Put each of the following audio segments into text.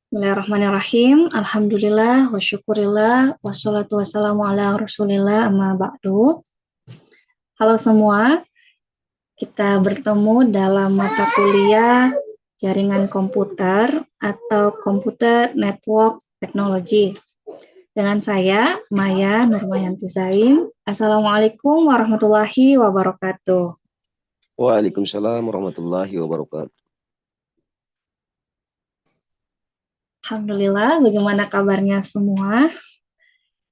Bismillahirrahmanirrahim. Alhamdulillah wa syukurillah wassalatu wassalamu ala Rasulillah amma ba'du. Halo semua, kita bertemu dalam mata kuliah jaringan komputer atau Computer Network Technology. Dengan saya, Maya Nurmayanti Zain. Assalamualaikum warahmatullahi wabarakatuh. Waalaikumsalam warahmatullahi wabarakatuh. Alhamdulillah, bagaimana kabarnya semua?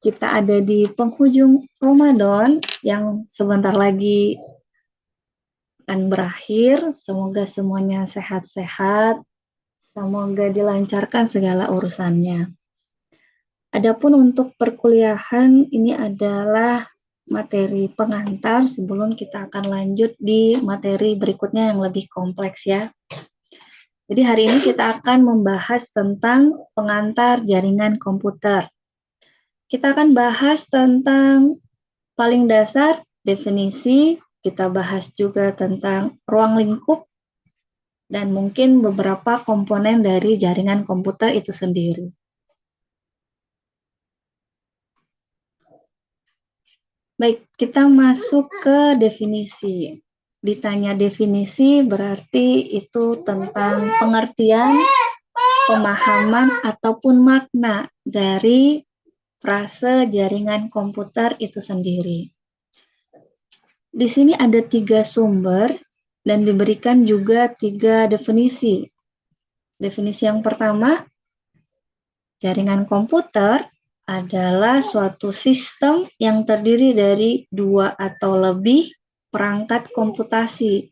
Kita ada di penghujung Ramadan yang sebentar lagi akan berakhir. Semoga semuanya sehat-sehat, semoga dilancarkan segala urusannya. Adapun untuk perkuliahan, ini adalah materi pengantar sebelum kita akan lanjut di materi berikutnya yang lebih kompleks ya. Jadi hari ini kita akan membahas tentang pengantar jaringan komputer. Kita akan bahas tentang paling dasar, definisi, kita bahas juga tentang ruang lingkup, dan mungkin beberapa komponen dari jaringan komputer itu sendiri. Baik, kita masuk ke definisi. Ditanya definisi berarti itu tentang pengertian, pemahaman, ataupun makna dari frase jaringan komputer itu sendiri. Di sini ada 3 sumber dan diberikan juga 3 definisi. Definisi yang pertama, jaringan komputer adalah suatu sistem yang terdiri dari 2 atau lebih perangkat komputasi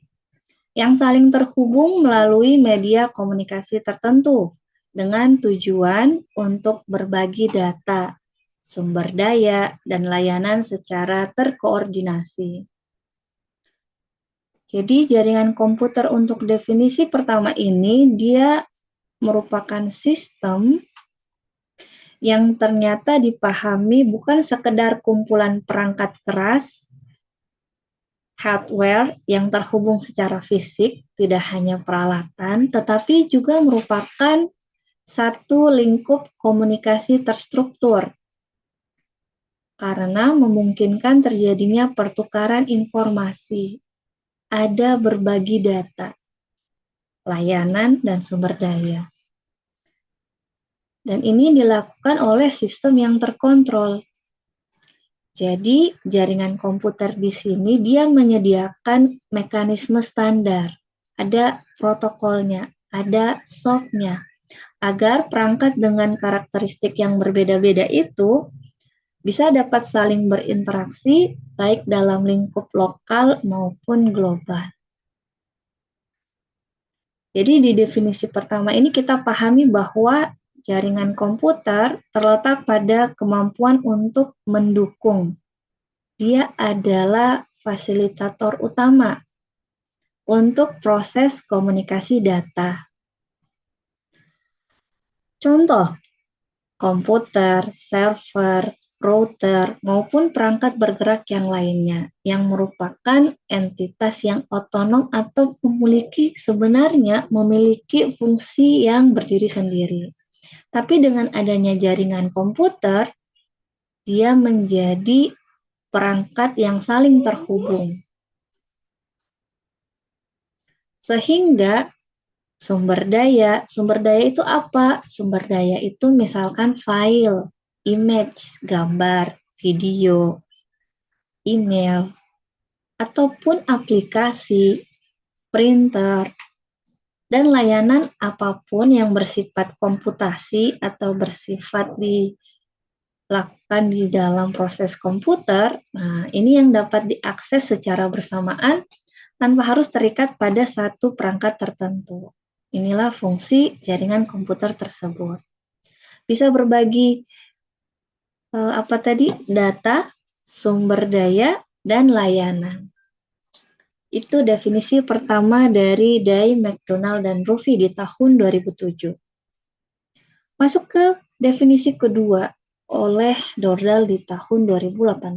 yang saling terhubung melalui media komunikasi tertentu dengan tujuan untuk berbagi data, sumber daya, dan layanan secara terkoordinasi. Jadi jaringan komputer untuk definisi pertama ini dia merupakan sistem yang ternyata dipahami bukan sekedar kumpulan perangkat keras, hardware yang terhubung secara fisik, tidak hanya peralatan, tetapi juga merupakan satu lingkup komunikasi terstruktur karena memungkinkan terjadinya pertukaran informasi, ada berbagi data, layanan, dan sumber daya. Dan ini dilakukan oleh sistem yang terkontrol. Jadi, jaringan komputer di sini dia menyediakan mekanisme standar. Ada protokolnya, ada softnya, agar perangkat dengan karakteristik yang berbeda-beda itu bisa dapat saling berinteraksi baik dalam lingkup lokal maupun global. Jadi di definisi pertama ini kita pahami bahwa jaringan komputer terletak pada kemampuan untuk mendukung. Dia adalah fasilitator utama untuk proses komunikasi data. Contoh, komputer, server, router, maupun perangkat bergerak yang lainnya yang merupakan entitas yang otonom atau sebenarnya memiliki fungsi yang berdiri sendiri. Tapi dengan adanya jaringan komputer, dia menjadi perangkat yang saling terhubung. Sehingga sumber daya itu apa? Sumber daya itu misalkan file, image, gambar, video, email, ataupun aplikasi, printer, dan layanan apapun yang bersifat komputasi atau bersifat dilakukan di dalam proses komputer. Nah, ini yang dapat diakses secara bersamaan tanpa harus terikat pada satu perangkat tertentu. Inilah fungsi jaringan komputer tersebut. Bisa berbagi data, sumber daya, dan layanan. Itu definisi pertama dari Day, McDonald, dan Ruffy di tahun 2007. Masuk ke definisi kedua oleh Dordal di tahun 2018.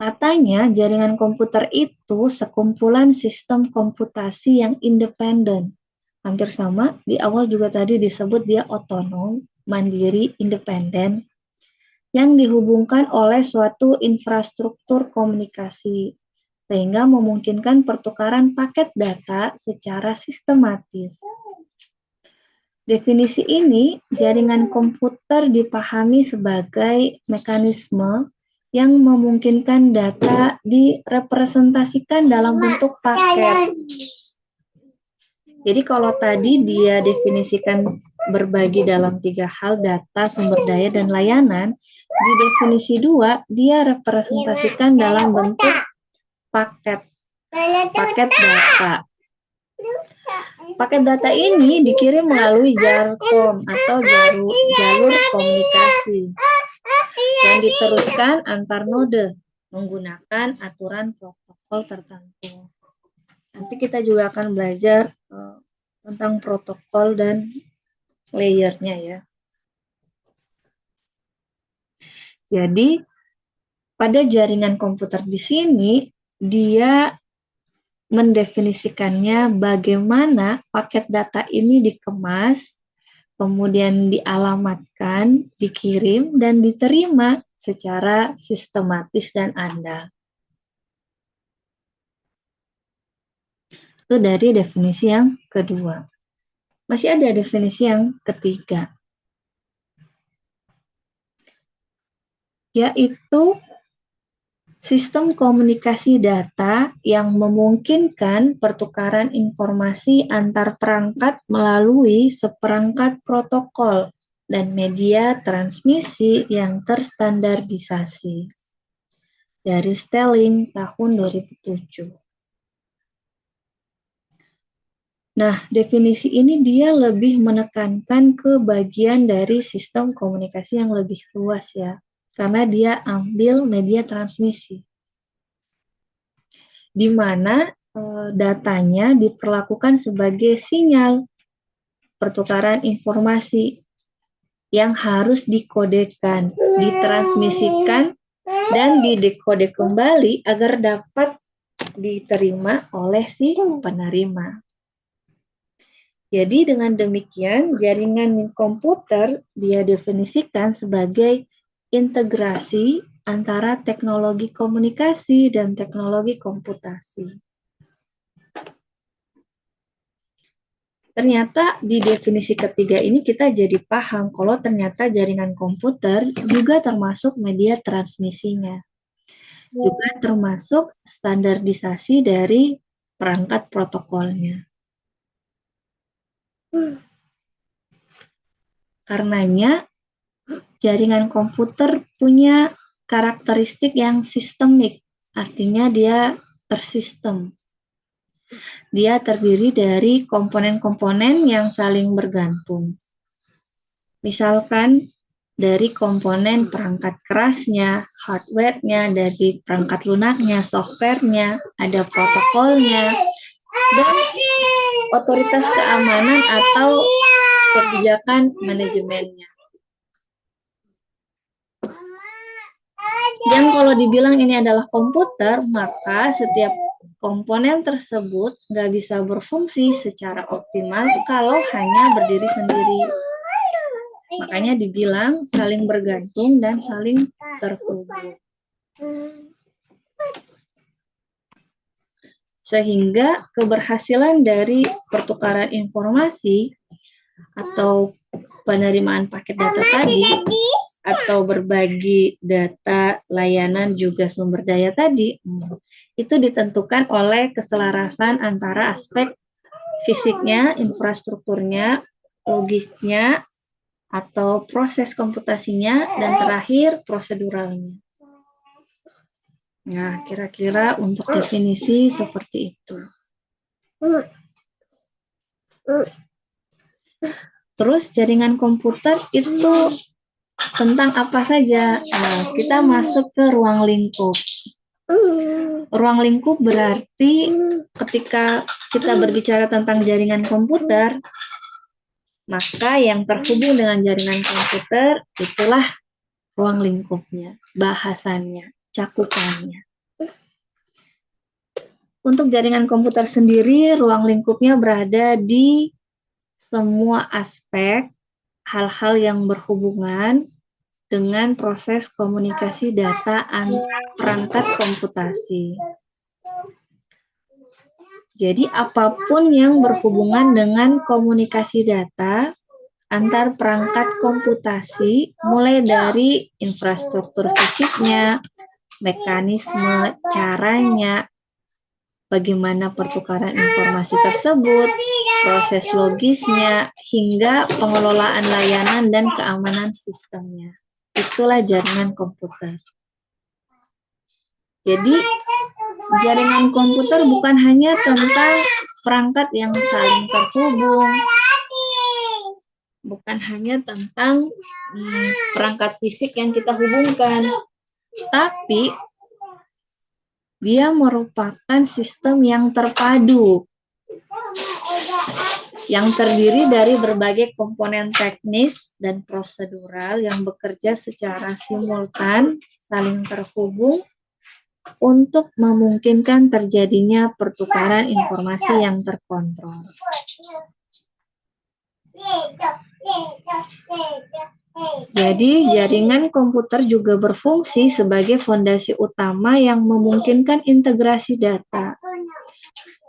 Katanya jaringan komputer itu sekumpulan sistem komputasi yang independen, hampir sama. Di awal juga tadi disebut dia otonom, mandiri, independen, yang dihubungkan oleh suatu infrastruktur komunikasi, sehingga memungkinkan pertukaran paket data secara sistematis. Definisi ini, jaringan komputer dipahami sebagai mekanisme yang memungkinkan data direpresentasikan dalam bentuk paket. Jadi kalau tadi dia definisikan berbagi dalam 3 hal, data, sumber daya, dan layanan, di definisi 2 dia representasikan dalam bentuk paket data. Paket data ini dikirim melalui JARCOM atau jalur komunikasi dan diteruskan antar node menggunakan aturan protokol tertentu. Nanti kita juga akan belajar tentang protokol dan layernya ya. Jadi pada jaringan komputer di sini dia mendefinisikannya bagaimana paket data ini dikemas, kemudian dialamatkan, dikirim, dan diterima secara sistematis dan andal. Itu dari definisi yang kedua. Masih ada definisi yang ketiga, yaitu sistem komunikasi data yang memungkinkan pertukaran informasi antar perangkat melalui seperangkat protokol dan media transmisi yang terstandarisasi. Dari Stelling tahun 2007. Nah, definisi ini dia lebih menekankan ke bagian dari sistem komunikasi yang lebih luas ya, karena dia ambil media transmisi, di mana datanya diperlakukan sebagai sinyal pertukaran informasi yang harus dikodekan, ditransmisikan, dan didekode kembali agar dapat diterima oleh si penerima. Jadi dengan demikian, jaringan komputer dia definisikan sebagai integrasi antara teknologi komunikasi dan teknologi komputasi. Ternyata di definisi ketiga ini kita jadi paham kalau ternyata jaringan komputer juga termasuk media transmisinya. Juga termasuk standarisasi dari perangkat protokolnya. Karenanya, jaringan komputer punya karakteristik yang sistemik, artinya dia tersistem. Dia terdiri dari komponen-komponen yang saling bergantung. Misalkan dari komponen perangkat kerasnya, hardware-nya, dari perangkat lunaknya, software-nya, ada protokolnya, dan otoritas keamanan atau kebijakan manajemennya. Dan kalau dibilang ini adalah komputer, maka setiap komponen tersebut nggak bisa berfungsi secara optimal kalau hanya berdiri sendiri. Makanya dibilang saling bergantung dan saling terhubung. Sehingga keberhasilan dari pertukaran informasi atau penerimaan paket data tadi atau berbagi data, layanan, juga sumber daya tadi, itu ditentukan oleh keselarasan antara aspek fisiknya, infrastrukturnya, logisnya, atau proses komputasinya, dan terakhir proseduralnya. Nah, kira-kira untuk definisi seperti itu. Terus jaringan komputer itu tentang apa saja? Nah, kita masuk ke ruang lingkup. Ruang lingkup berarti ketika kita berbicara tentang jaringan komputer, maka yang terhubung dengan jaringan komputer itulah ruang lingkupnya, bahasannya, cakupannya. Untuk jaringan komputer sendiri, ruang lingkupnya berada di semua aspek hal-hal yang berhubungan dengan proses komunikasi data antar perangkat komputasi. Jadi apapun yang berhubungan dengan komunikasi data antar perangkat komputasi, mulai dari infrastruktur fisiknya, mekanisme, caranya, bagaimana pertukaran informasi tersebut, proses logisnya, hingga pengelolaan layanan dan keamanan sistemnya. Itulah jaringan komputer. Jadi, jaringan komputer bukan hanya tentang perangkat yang saling terhubung, bukan hanya tentang perangkat fisik yang kita hubungkan, tapi dia merupakan sistem yang terpadu, yang terdiri dari berbagai komponen teknis dan prosedural yang bekerja secara simultan, saling terhubung, untuk memungkinkan terjadinya pertukaran informasi yang terkontrol. Jadi, jaringan komputer juga berfungsi sebagai fondasi utama yang memungkinkan integrasi data.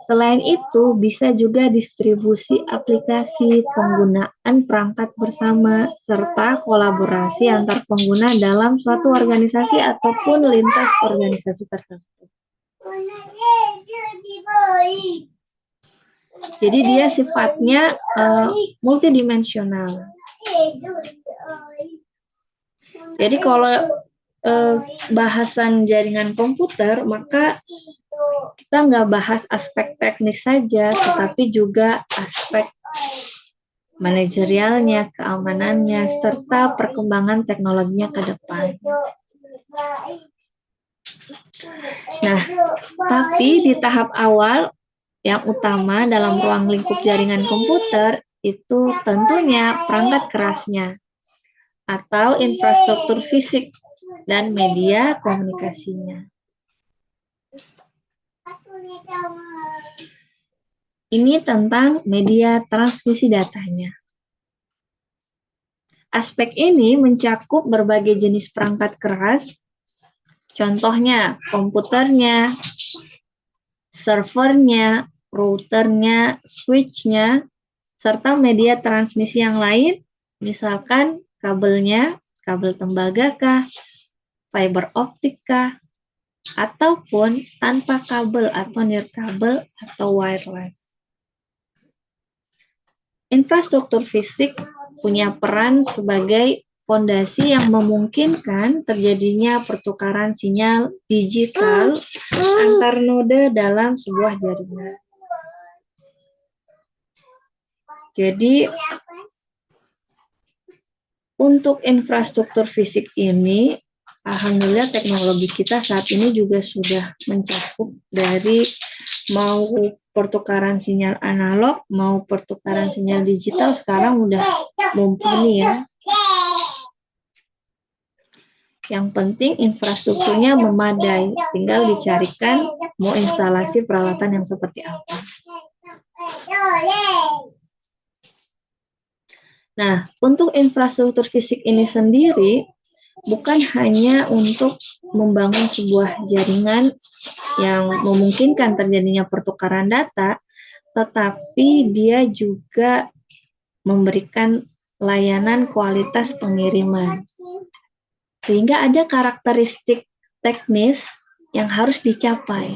Selain itu, bisa juga distribusi aplikasi, penggunaan perangkat bersama, serta kolaborasi antar pengguna dalam suatu organisasi ataupun lintas organisasi tertentu. Jadi dia sifatnya multidimensional. Jadi kalau bahasan jaringan komputer, maka kita nggak bahas aspek teknis saja, tetapi juga aspek manajerialnya, keamanannya, serta perkembangan teknologinya ke depan. Nah, tapi di tahap awal, yang utama dalam ruang lingkup jaringan komputer itu tentunya perangkat kerasnya atau infrastruktur fisik dan media komunikasinya. Ini tentang media transmisi datanya. Aspek ini mencakup berbagai jenis perangkat keras, contohnya komputernya, servernya, routernya, switchnya, serta media transmisi yang lain, misalkan kabelnya, kabel tembaga kah, fiber optik kah, ataupun tanpa kabel atau nirkabel atau wireless. Infrastruktur fisik punya peran sebagai fondasi yang memungkinkan terjadinya pertukaran sinyal digital antar node dalam sebuah jaringan. Jadi, untuk infrastruktur fisik ini, alhamdulillah teknologi kita saat ini juga sudah mencakup dari mau pertukaran sinyal analog, mau pertukaran sinyal digital, sekarang udah mumpuni ya. Yang penting infrastrukturnya memadai, tinggal dicarikan mau instalasi peralatan yang seperti apa. Nah, untuk infrastruktur fisik ini sendiri bukan hanya untuk membangun sebuah jaringan yang memungkinkan terjadinya pertukaran data, tetapi dia juga memberikan layanan kualitas pengiriman. Sehingga ada karakteristik teknis yang harus dicapai.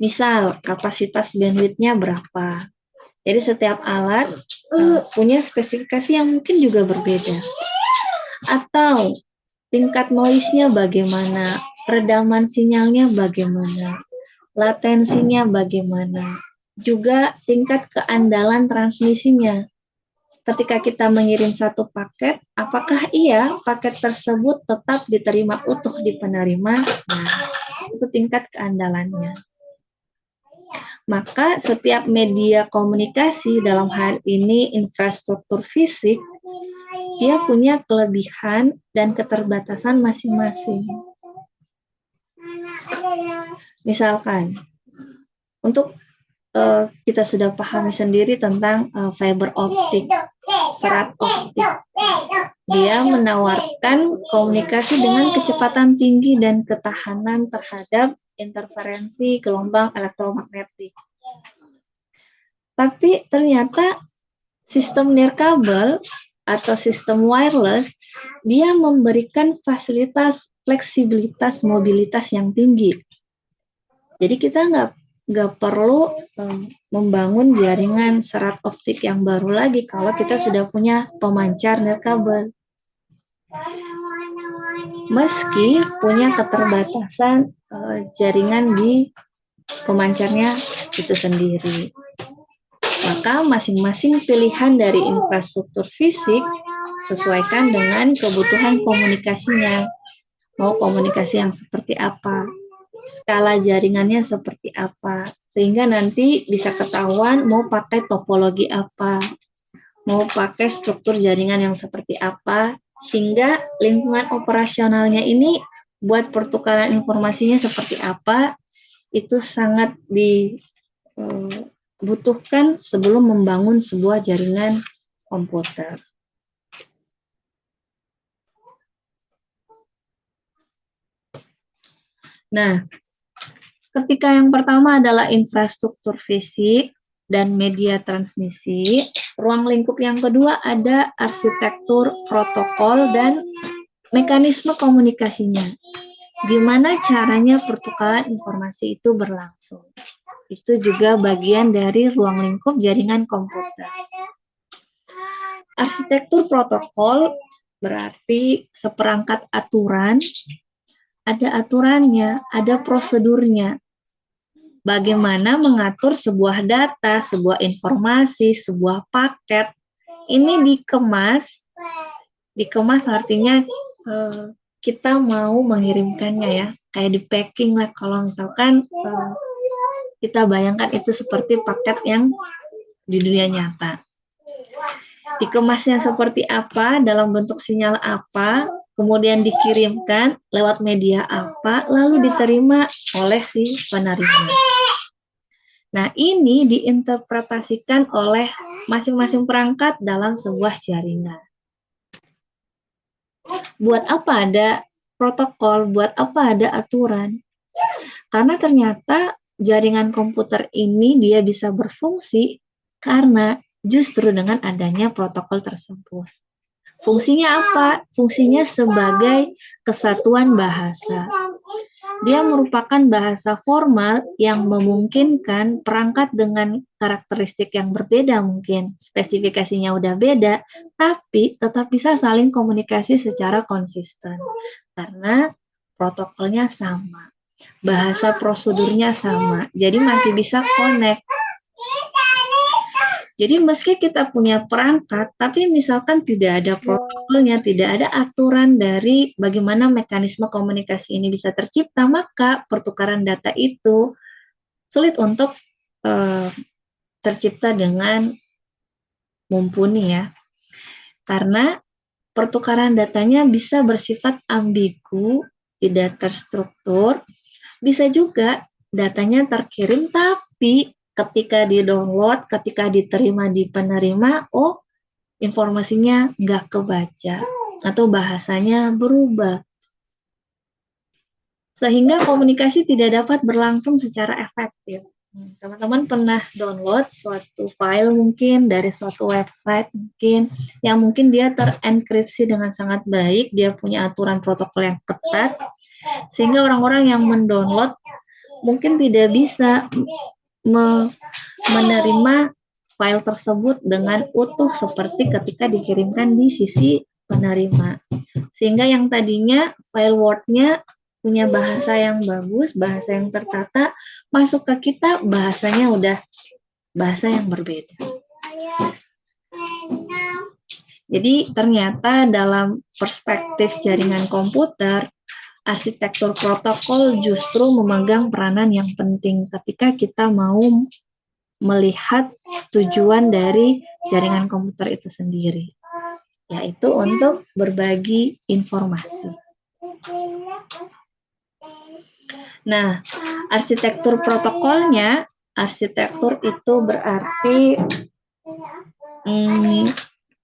Misal, kapasitas bandwidth-nya berapa. Jadi setiap alat punya spesifikasi yang mungkin juga berbeda. Atau tingkat noise-nya bagaimana, redaman sinyalnya bagaimana, latensinya bagaimana, juga tingkat keandalan transmisinya. Ketika kita mengirim satu paket, apakah iya paket tersebut tetap diterima utuh di penerima? Nah, itu tingkat keandalannya. Maka setiap media komunikasi, dalam hal ini infrastruktur fisik, dia punya kelebihan dan keterbatasan masing-masing. Misalkan, untuk kita sudah pahami sendiri tentang fiber optik, serat optik. Dia menawarkan komunikasi dengan kecepatan tinggi dan ketahanan terhadap interferensi gelombang elektromagnetik. Tapi ternyata sistem nirkabel atau sistem wireless, dia memberikan fasilitas fleksibilitas mobilitas yang tinggi. Jadi kita nggak perlu membangun jaringan serat optik yang baru lagi kalau kita sudah punya pemancar nirkabel. Meski punya keterbatasan jaringan di pemancarnya itu sendiri. Maka masing-masing pilihan dari infrastruktur fisik sesuaikan dengan kebutuhan komunikasinya. Mau komunikasi yang seperti apa, skala jaringannya seperti apa, sehingga nanti bisa ketahuan mau pakai topologi apa, mau pakai struktur jaringan yang seperti apa, sehingga lingkungan operasionalnya ini buat pertukaran informasinya seperti apa, itu sangat dibutuhkan sebelum membangun sebuah jaringan komputer. Nah, ketika yang pertama adalah infrastruktur fisik dan media transmisi, ruang lingkup yang kedua ada arsitektur protokol dan mekanisme komunikasinya. Gimana caranya pertukaran informasi itu berlangsung. Itu juga bagian dari ruang lingkup jaringan komputer. Arsitektur protokol berarti seperangkat aturan, ada aturannya, ada prosedurnya. Bagaimana mengatur sebuah data, sebuah informasi, sebuah paket, ini dikemas artinya kita mau mengirimkannya ya, kayak di packing lah kalau misalkan kita bayangkan itu seperti paket yang di dunia nyata. Dikemasnya seperti apa, dalam bentuk sinyal apa, kemudian dikirimkan lewat media apa, lalu diterima oleh si penerima. Nah, ini diinterpretasikan oleh masing-masing perangkat dalam sebuah jaringan. Buat apa ada protokol, buat apa ada aturan? Karena ternyata jaringan komputer ini dia bisa berfungsi karena justru dengan adanya protokol tersebut. Fungsinya apa? Fungsinya sebagai kesatuan bahasa. Dia merupakan bahasa formal yang memungkinkan perangkat dengan karakteristik yang berbeda mungkin, spesifikasinya udah beda, tapi tetap bisa saling komunikasi secara konsisten. Karena protokolnya sama, bahasa prosedurnya sama, jadi masih bisa connect. Jadi meski kita punya perangkat, tapi misalkan tidak ada protokolnya, tidak ada aturan dari bagaimana mekanisme komunikasi ini bisa tercipta, maka pertukaran data itu sulit untuk tercipta dengan mumpuni ya. Karena pertukaran datanya bisa bersifat ambigu, tidak terstruktur, bisa juga datanya terkirim tapi ketika di-download, ketika diterima di penerima, oh informasinya nggak kebaca atau bahasanya berubah. Sehingga komunikasi tidak dapat berlangsung secara efektif. Teman-teman pernah download suatu file mungkin dari suatu website mungkin yang mungkin dia terenkripsi dengan sangat baik, dia punya aturan protokol yang ketat, sehingga orang-orang yang mendownload mungkin tidak bisa menerima file tersebut dengan utuh seperti ketika dikirimkan di sisi penerima. Sehingga yang tadinya file Word-nya punya bahasa yang bagus, bahasa yang tertata, masuk ke kita bahasanya udah bahasa yang berbeda. Jadi ternyata dalam perspektif jaringan komputer, arsitektur protokol justru memegang peranan yang penting ketika kita mau melihat tujuan dari jaringan komputer itu sendiri, yaitu untuk berbagi informasi. Nah, arsitektur protokolnya arsitektur itu berarti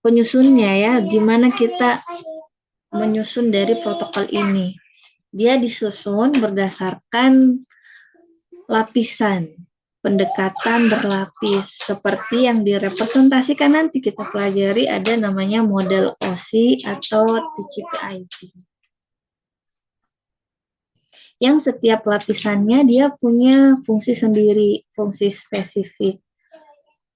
penyusunnya ya, gimana kita menyusun dari protokol ini. Dia disusun berdasarkan lapisan, pendekatan berlapis, seperti yang direpresentasikan nanti kita pelajari ada namanya model OSI atau TCP/IP. Yang setiap lapisannya dia punya fungsi sendiri, fungsi spesifik.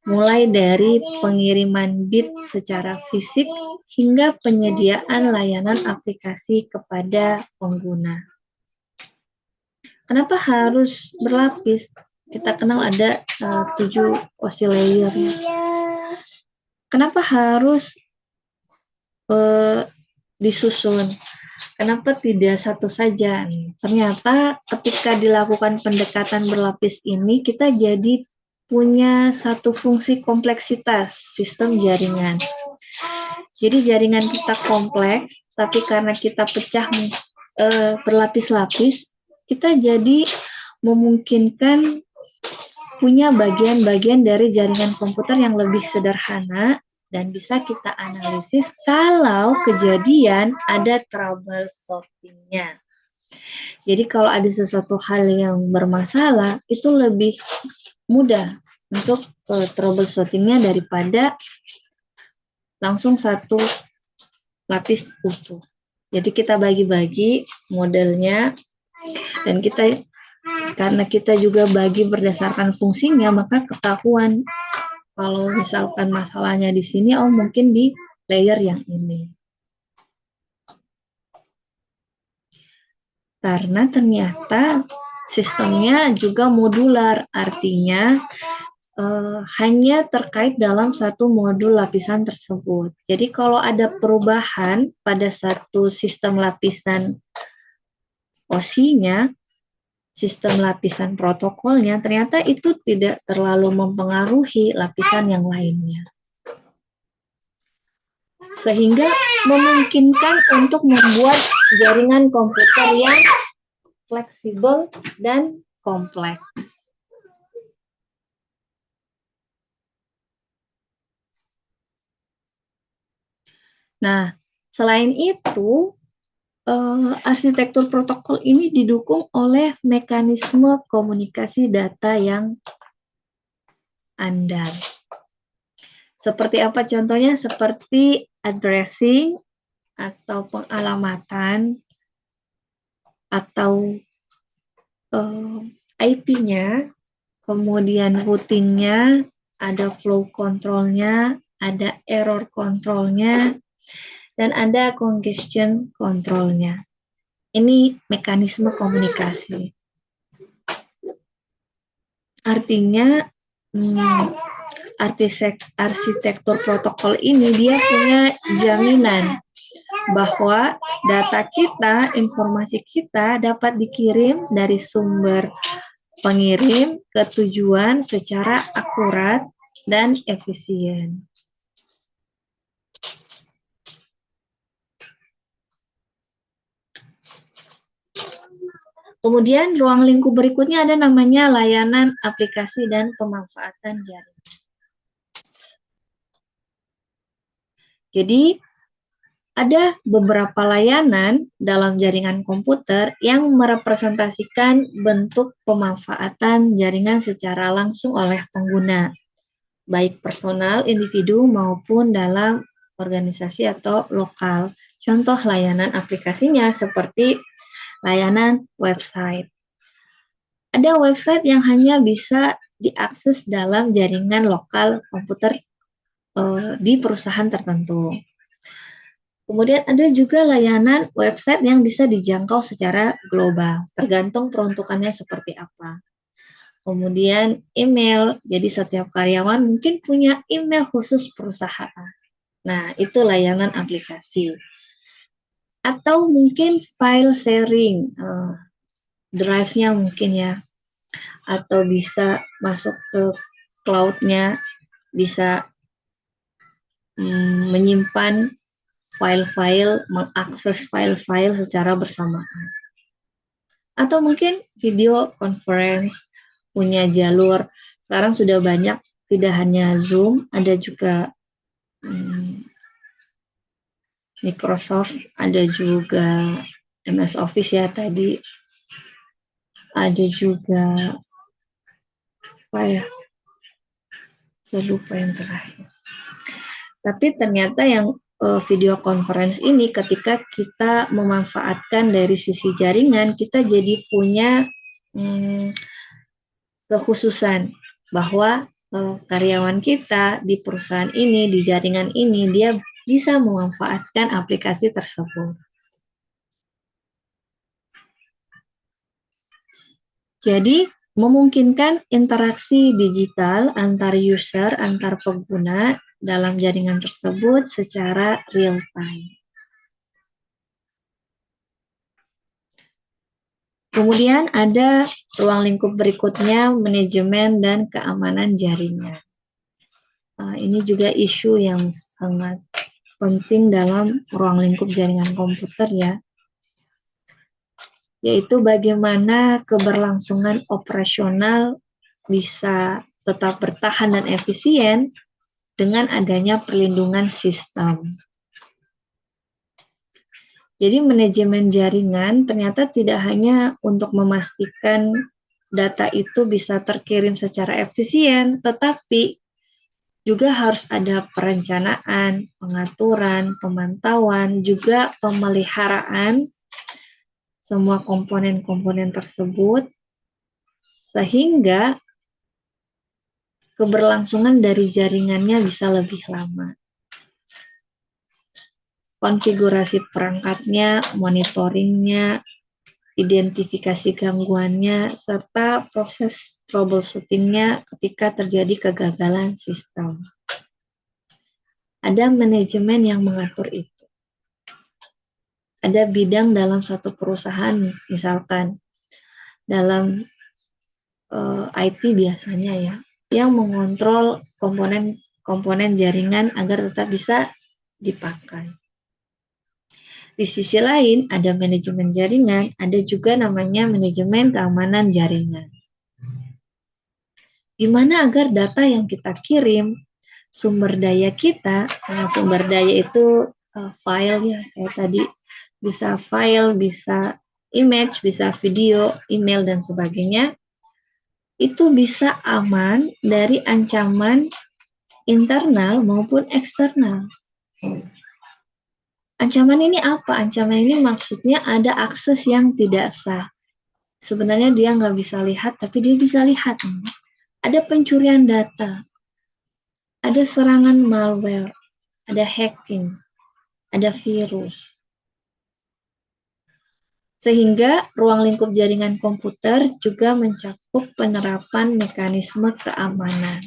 Mulai dari pengiriman bit secara fisik hingga penyediaan layanan aplikasi kepada pengguna. Kenapa harus berlapis? Kita kenal ada 7 OSI layer. Kenapa harus disusun? Kenapa tidak satu saja? Ternyata ketika dilakukan pendekatan berlapis ini, kita jadi punya satu fungsi kompleksitas sistem jaringan. Jadi jaringan kita kompleks, tapi karena kita pecah berlapis-lapis, kita jadi memungkinkan punya bagian-bagian dari jaringan komputer yang lebih sederhana dan bisa kita analisis kalau kejadian ada troubleshooting-nya. Jadi kalau ada sesuatu hal yang bermasalah, itu lebih mudah untuk troubleshooting-nya daripada langsung satu lapis utuh. Jadi kita bagi-bagi modelnya, dan karena kita juga bagi berdasarkan fungsinya, maka ketahuan kalau misalkan masalahnya di sini, oh mungkin di layer yang ini. Karena ternyata sistemnya juga modular, artinya hanya terkait dalam satu modul lapisan tersebut. Jadi kalau ada perubahan pada satu sistem lapisan OSI-nya, sistem lapisan protokolnya, ternyata itu tidak terlalu mempengaruhi lapisan yang lainnya. Sehingga memungkinkan untuk membuat jaringan komputer yang fleksibel dan kompleks. Nah, selain itu, arsitektur protokol ini didukung oleh mekanisme komunikasi data yang andal. Seperti apa contohnya? Seperti addressing atau pengalamatan atau IP-nya, kemudian routing-nya, ada flow control-nya, ada error control-nya, dan ada congestion control-nya. Ini mekanisme komunikasi. Artinya, arsitektur protokol ini dia punya jaminan bahwa data kita, informasi kita dapat dikirim dari sumber pengirim ke tujuan secara akurat dan efisien. Kemudian ruang lingkup berikutnya ada namanya layanan aplikasi dan pemanfaatan jaringan. Jadi ada beberapa layanan dalam jaringan komputer yang merepresentasikan bentuk pemanfaatan jaringan secara langsung oleh pengguna, baik personal, individu, maupun dalam organisasi atau lokal. Contoh layanan aplikasinya seperti layanan website. Ada website yang hanya bisa diakses dalam jaringan lokal komputer di perusahaan tertentu. Kemudian ada juga layanan website yang bisa dijangkau secara global, tergantung peruntukannya seperti apa. Kemudian email, jadi setiap karyawan mungkin punya email khusus perusahaan. Nah, itu layanan aplikasi. Atau mungkin file sharing, drive-nya mungkin ya, atau bisa masuk ke cloud-nya, bisa menyimpan file-file, mengakses file-file secara bersamaan. Atau mungkin video conference, punya jalur. Sekarang sudah banyak, tidak hanya Zoom, ada juga Microsoft, ada juga MS Office ya tadi, ada juga apa ya, saya lupa yang terakhir. Tapi ternyata yang video conference ini ketika kita memanfaatkan dari sisi jaringan, kita jadi punya kekhususan bahwa karyawan kita di perusahaan ini, di jaringan ini, dia bisa memanfaatkan aplikasi tersebut. Jadi, memungkinkan interaksi digital antar user, antar pengguna dalam jaringan tersebut secara real time. Kemudian ada ruang lingkup berikutnya, manajemen dan keamanan jaringan. Ini juga isu yang sangat penting dalam ruang lingkup jaringan komputer ya, yaitu bagaimana keberlangsungan operasional bisa tetap bertahan dan efisien dengan adanya perlindungan sistem. Jadi manajemen jaringan ternyata tidak hanya untuk memastikan data itu bisa terkirim secara efisien, tetapi juga harus ada perencanaan, pengaturan, pemantauan, juga pemeliharaan semua komponen-komponen tersebut, sehingga keberlangsungan dari jaringannya bisa lebih lama. Konfigurasi perangkatnya, monitoringnya, identifikasi gangguannya, serta proses troubleshootingnya ketika terjadi kegagalan sistem. Ada manajemen yang mengatur itu. Ada bidang dalam satu perusahaan, misalkan dalam IT biasanya ya, yang mengontrol komponen jaringan agar tetap bisa dipakai. Di sisi lain, ada manajemen jaringan, ada juga namanya manajemen keamanan jaringan. Gimana agar data yang kita kirim, sumber daya kita, sumber daya itu file ya, kayak tadi, bisa file, bisa image, bisa video, email, dan sebagainya, itu bisa aman dari ancaman internal maupun eksternal. Ancaman ini apa? Ancaman ini maksudnya ada akses yang tidak sah. Sebenarnya dia nggak bisa lihat, tapi dia bisa lihat. Ada pencurian data, ada serangan malware, ada hacking, ada virus. Sehingga ruang lingkup jaringan komputer juga mencakup penerapan mekanisme keamanan.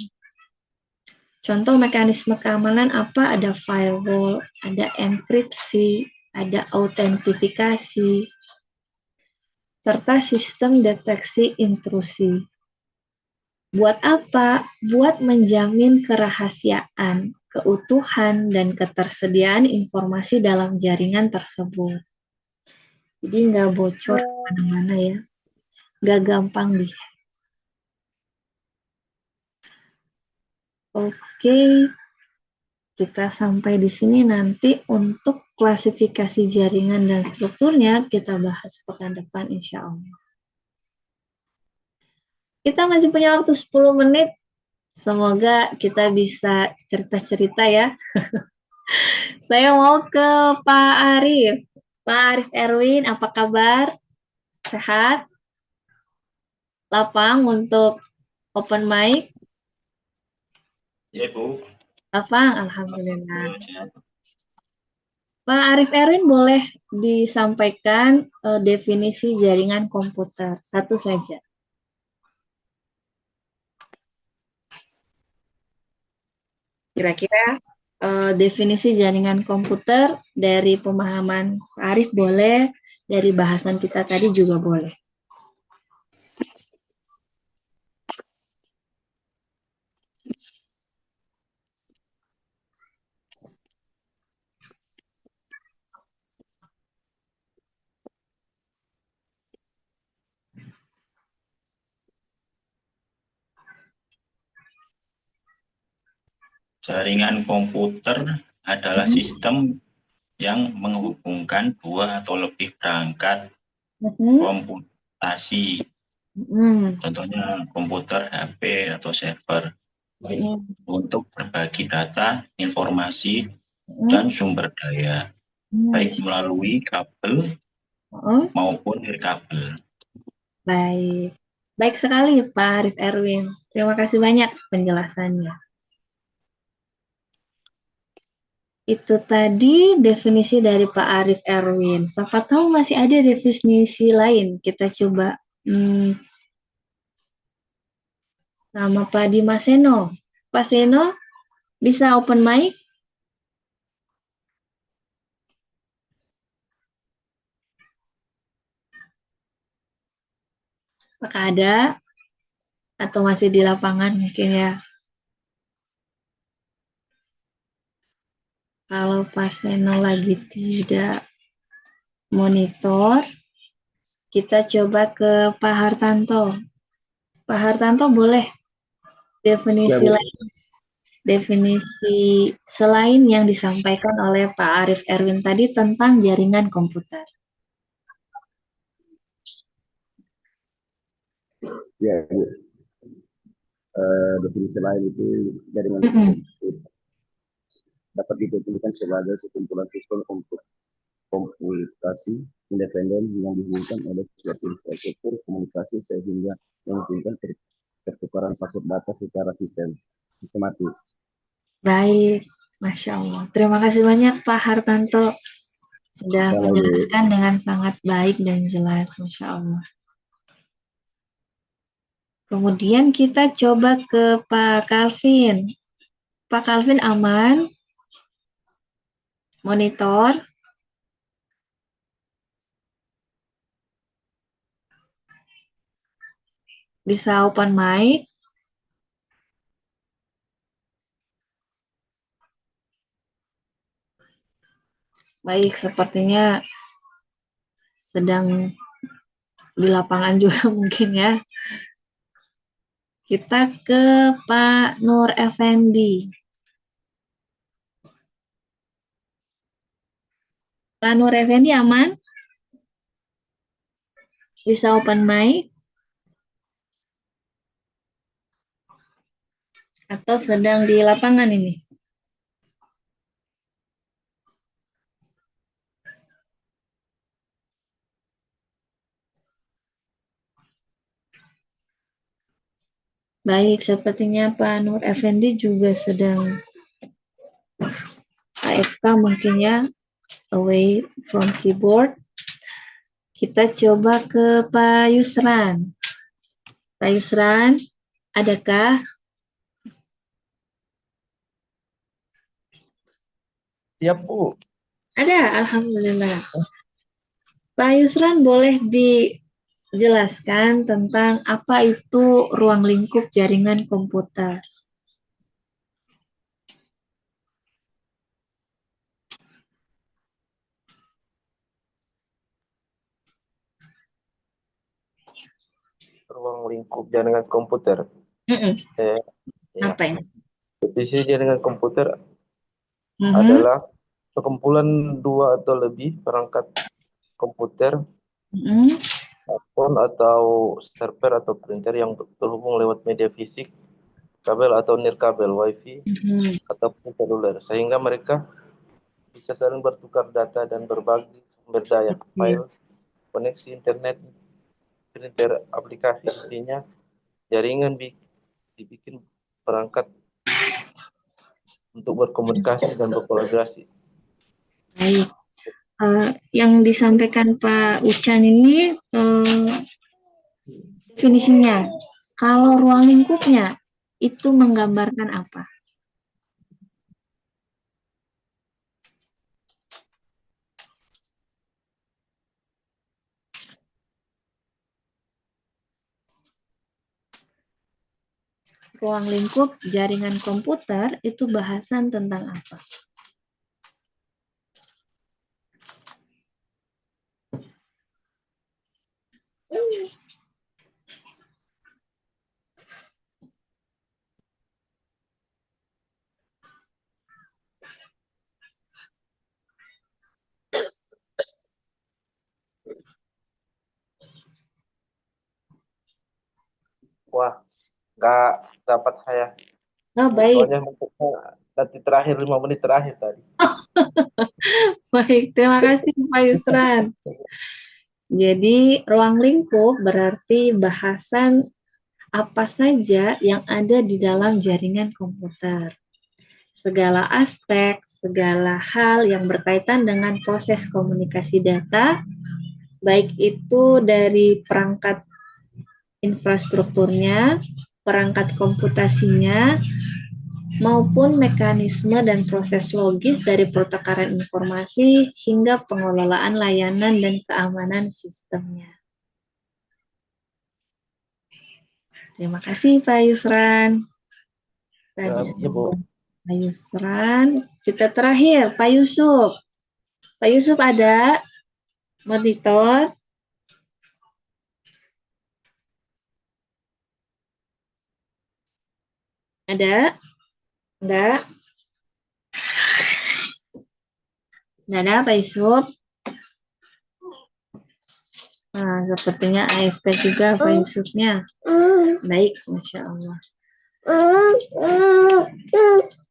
Contoh mekanisme keamanan apa? Ada firewall, ada enkripsi, ada autentifikasi, serta sistem deteksi intrusi. Buat apa? Buat menjamin kerahasiaan, keutuhan, dan ketersediaan informasi dalam jaringan tersebut. Jadi nggak bocor kemana-mana ya, nggak gampang di-hack. Oke, kita sampai di sini. Nanti untuk klasifikasi jaringan dan strukturnya kita bahas pekan depan insya Allah. Kita masih punya waktu 10 menit. Semoga kita bisa cerita-cerita ya. Saya mau ke Pak Arif. Pak Arif Erwin, apa kabar? Sehat? Lapang untuk open mic? Ya, Bu. Lapang, Alhamdulillah. Pak Arif Erwin boleh disampaikan definisi jaringan komputer. Satu saja. Kira-kira definisi jaringan komputer dari pemahaman Pak Arif boleh, dari bahasan kita tadi juga boleh. Jaringan komputer adalah Mhm. sistem yang menghubungkan dua atau lebih perangkat Mhm. komputasi. Mhm. Contohnya komputer, HP, atau server Mhm. untuk berbagi data, informasi, Mhm. dan sumber daya, Hmm. baik melalui kabel Oh, maupun nirkabel. baik. Baik sekali, Pak Arif Erwin. Terima kasih banyak penjelasannya. Itu tadi definisi dari Pak Arif Erwin. Siapa tahu masih ada definisi lain. Kita coba sama Pak Dimas Seno. Pak Seno, bisa open mic? Apakah ada? Atau masih di lapangan mungkin ya? Kalau Pak Seno lagi tidak monitor, kita coba ke Pak Hartanto. Pak Hartanto boleh Ya, definisi Bu. lain, definisi selain yang disampaikan oleh Pak Arif Erwin tadi tentang jaringan komputer. Ya, Bu. Definisi lain itu jaringan Mm-mm. komputer dapat ditentukan sebagai sekumpulan sistem untuk komunikasi independen yang dihubungkan oleh suatu infrastruktur komunikasi sehingga memungkinkan pertukaran password data secara sistematis. Baik, Masya Allah. Terima kasih banyak Pak Hartanto sudah Sama, Bu. menjelaskan dengan sangat baik dan jelas, Masya Allah. Kemudian kita coba ke Pak Calvin. Pak Calvin aman, monitor, bisa open mic. Baik, sepertinya sedang di lapangan juga mungkin ya. Kita ke Pak Nur Effendi. Pak Nur Effendi aman? Bisa open mic? Atau sedang di lapangan ini? Baik, sepertinya Pak Nur Effendi juga sedang AFK mungkin ya, away from keyboard. Kita coba ke Pak Yusran. Pak Yusran, adakah? Siap, Bu. Ada, Alhamdulillah. Pak Yusran boleh dijelaskan tentang apa itu ruang lingkup jaringan komputer? Ruang lingkup jaringan komputer. Mm-mm. Eh, ya. Apa ini? Definisi jaringan komputer Mhm. adalah sekumpulan dua atau lebih perangkat komputer, Mhm. phone atau server atau printer yang terhubung lewat media fisik, kabel atau nirkabel, wifi, Mhm. ataupun seluler, sehingga mereka bisa saling bertukar data dan berbagi sumber daya, Iya. file, koneksi internet, printer, aplikasi. Intinya, jaringan dibikin perangkat untuk berkomunikasi dan berkolaborasi. Baik. Yang disampaikan Pak Ucan ini definisinya. Kalau ruang lingkupnya itu menggambarkan apa? Ruang lingkup jaringan komputer itu bahasan tentang apa? nggak dapat saya. Oh, baik. Soalnya nanti terakhir 5 menit terakhir tadi. Baik, terima kasih Pak Yusran. Jadi, ruang lingkup berarti bahasan apa saja yang ada di dalam jaringan komputer. Segala aspek, segala hal yang berkaitan dengan proses komunikasi data, baik itu dari perangkat infrastrukturnya, perangkat komputasinya, maupun mekanisme dan proses logis dari pertukaran informasi hingga pengelolaan layanan dan keamanan sistemnya. Terima kasih Pak Yusran. Ya, Tadi ya, Bu. Pak Yusran. Kita terakhir Pak Yusuf. Pak Yusuf ada monitor? Ada? Enggak? Enggak ada Pak Yusuf? Nah, sepertinya AFK juga Pak Yusufnya. Baik, Masya Allah.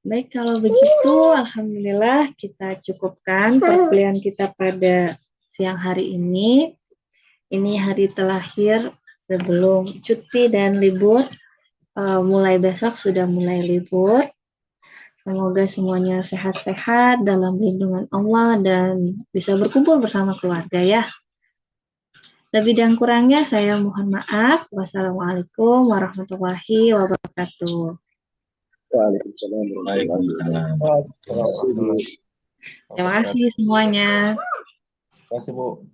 Baik, kalau begitu, Alhamdulillah kita cukupkan perkuliahan kita pada siang hari ini. Ini hari terakhir sebelum cuti dan libur. Mulai besok sudah mulai libur. Semoga semuanya sehat-sehat dalam lindungan Allah dan bisa berkumpul bersama keluarga ya. Lebih dan kurangnya saya mohon maaf. Wassalamualaikum warahmatullahi wabarakatuh. Waalaikumsalam warahmatullahi wabarakatuh. Waalaikumsalam. Terima kasih semuanya. Terima kasih, Bu.